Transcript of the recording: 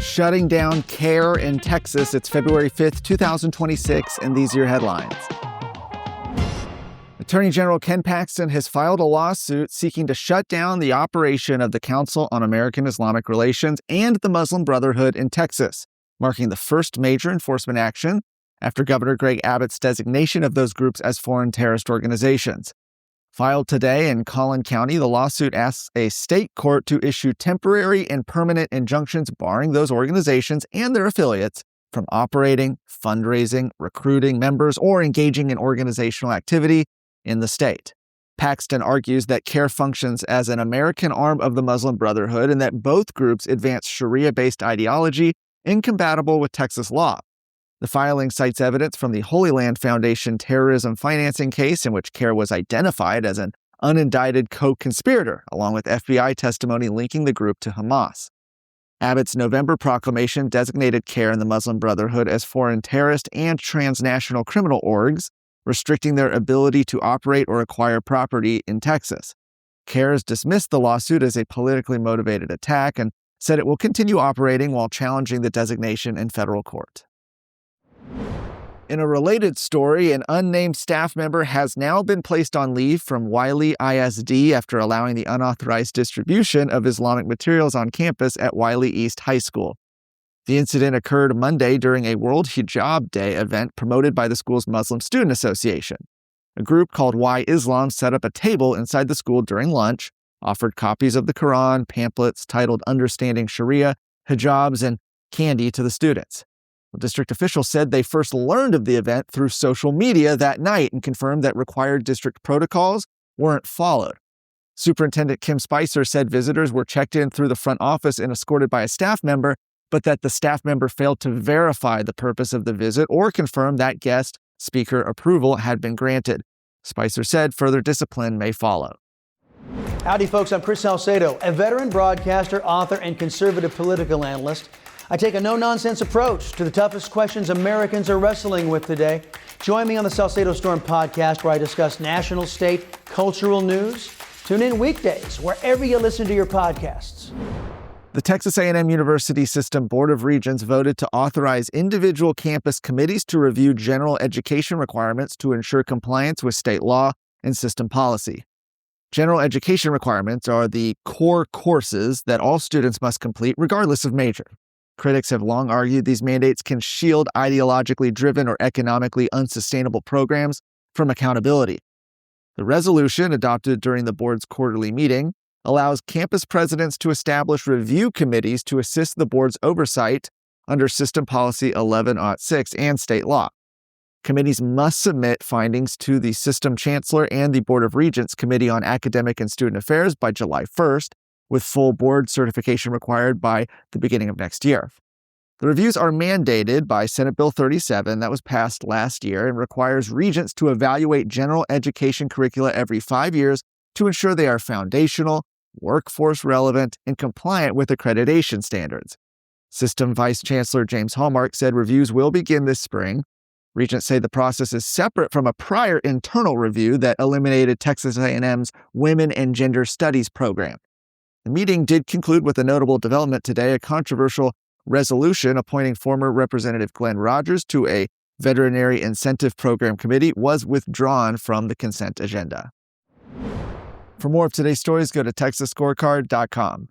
shutting down CAIR in Texas. It's February 5th, 2026, and these are your headlines. Attorney General Ken Paxton has filed a lawsuit seeking to shut down the operation of the Council on American Islamic Relations and the Muslim Brotherhood in Texas, marking the first major enforcement action after Governor Greg Abbott's designation of those groups as foreign terrorist organizations. Filed today in Collin County, the lawsuit asks a state court to issue temporary and permanent injunctions barring those organizations and their affiliates from operating, fundraising, recruiting members, or engaging in organizational activity in the state. Paxton argues that CAIR functions as an American arm of the Muslim Brotherhood and that both groups advance Sharia-based ideology incompatible with Texas law. The filing cites evidence from the Holy Land Foundation terrorism financing case in which CAIR was identified as an unindicted co-conspirator, along with FBI testimony linking the group to Hamas. Abbott's November proclamation designated CAIR and the Muslim Brotherhood as foreign terrorist and transnational criminal orgs, restricting their ability to operate or acquire property in Texas. CAIR has dismissed the lawsuit as a politically motivated attack and said it will continue operating while challenging the designation in federal court. In a related story, an unnamed staff member has now been placed on leave from Wylie ISD after allowing the unauthorized distribution of Islamic materials on campus at Wylie East High School. The incident occurred Monday during a World Hijab Day event promoted by the school's Muslim Student Association. A group called Why Islam set up a table inside the school during lunch, offered copies of the Quran, pamphlets titled Understanding Sharia, hijabs, and candy to the students. The district officials said they first learned of the event through social media that night and confirmed that required district protocols weren't followed. Superintendent Kim Spicer said visitors were checked in through the front office and escorted by a staff member, but that the staff member failed to verify the purpose of the visit or confirm that guest speaker approval had been granted. Spicer said further discipline may follow. Howdy, folks. I'm Chris Salcedo, a veteran broadcaster, author, and conservative political analyst. I take a no-nonsense approach to the toughest questions Americans are wrestling with today. Join me on the Salcedo Storm podcast, where I discuss national, state, cultural news. Tune in weekdays wherever you listen to your podcasts. The Texas A&M University System Board of Regents voted to authorize individual campus committees to review general education requirements to ensure compliance with state law and system policy. General education requirements are the core courses that all students must complete regardless of major. Critics have long argued these mandates can shield ideologically driven or economically unsustainable programs from accountability. The resolution, adopted during the board's quarterly meeting, allows campus presidents to establish review committees to assist the board's oversight under System Policy 1106 and state law. Committees must submit findings to the system chancellor and the Board of Regents Committee on Academic and Student Affairs by July 1st, with full board certification required by the beginning of next year. The reviews are mandated by Senate Bill 37 that was passed last year and requires regents to evaluate general education curricula every 5 years to ensure they are foundational, workforce relevant, and compliant with accreditation standards. System Vice Chancellor James Hallmark said reviews will begin this spring. Regents say the process is separate from a prior internal review that eliminated Texas A&M's Women and Gender Studies program. The meeting did conclude with a notable development today. A controversial resolution appointing former Representative Glenn Rogers to a Veterinary Incentive Program Committee was withdrawn from the consent agenda. For more of today's stories, go to TexasScorecard.com.